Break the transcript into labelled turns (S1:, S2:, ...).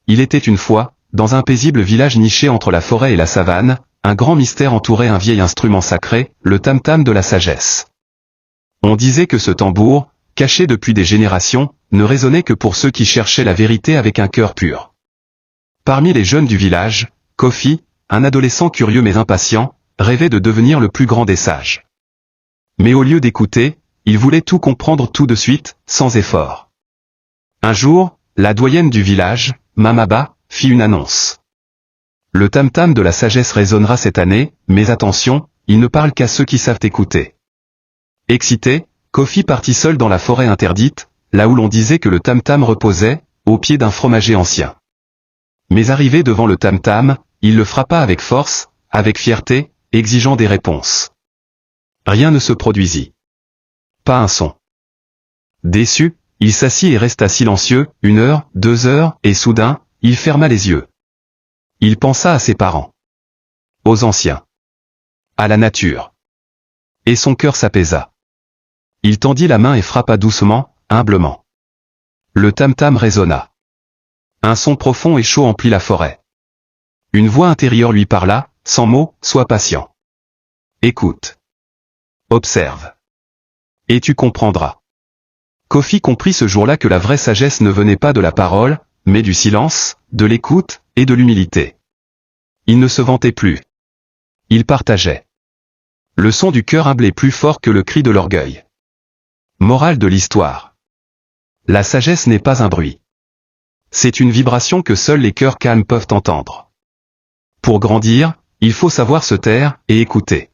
S1: il était une fois, dans un paisible village niché entre la forêt et la savane, un grand mystère entourait un vieil instrument sacré, le tam-tam de la sagesse. On disait que ce tambour, caché depuis des générations, ne résonnait que pour ceux qui cherchaient la vérité avec un cœur pur. Parmi les jeunes du village, Kofi, un adolescent curieux mais impatient, rêvait de devenir le plus grand des sages. Mais au lieu d'écouter, il voulait tout comprendre tout de suite, sans effort. Un jour, la doyenne du village, Mamaba, fit une annonce. Le tam-tam de la sagesse résonnera cette année, mais attention, il ne parle qu'à ceux qui savent écouter. Excité, Kofi partit seul dans la forêt interdite, là où l'on disait que le tam-tam reposait, au pied d'un fromager ancien. Mais arrivé devant le tam-tam, il le frappa avec force, avec fierté, exigeant des réponses. Rien ne se produisit. Pas un son. Déçu, il s'assit et resta silencieux, 1 heure, 2 heures, et soudain, il ferma les yeux. Il pensa à ses parents. Aux anciens. À la nature. Et son cœur s'apaisa. Il tendit la main et frappa doucement, humblement. Le tam-tam résonna. Un son profond et chaud emplit la forêt. Une voix intérieure lui parla, sans mots, sois patient. Écoute. Observe. Et tu comprendras. Kofi comprit ce jour-là que la vraie sagesse ne venait pas de la parole, mais du silence, de l'écoute, et de l'humilité. Il ne se vantait plus. Il partageait. Le son du cœur humble est plus fort que le cri de l'orgueil. Morale de l'histoire. La sagesse n'est pas un bruit. C'est une vibration que seuls les cœurs calmes peuvent entendre. Pour grandir, il faut savoir se taire et écouter.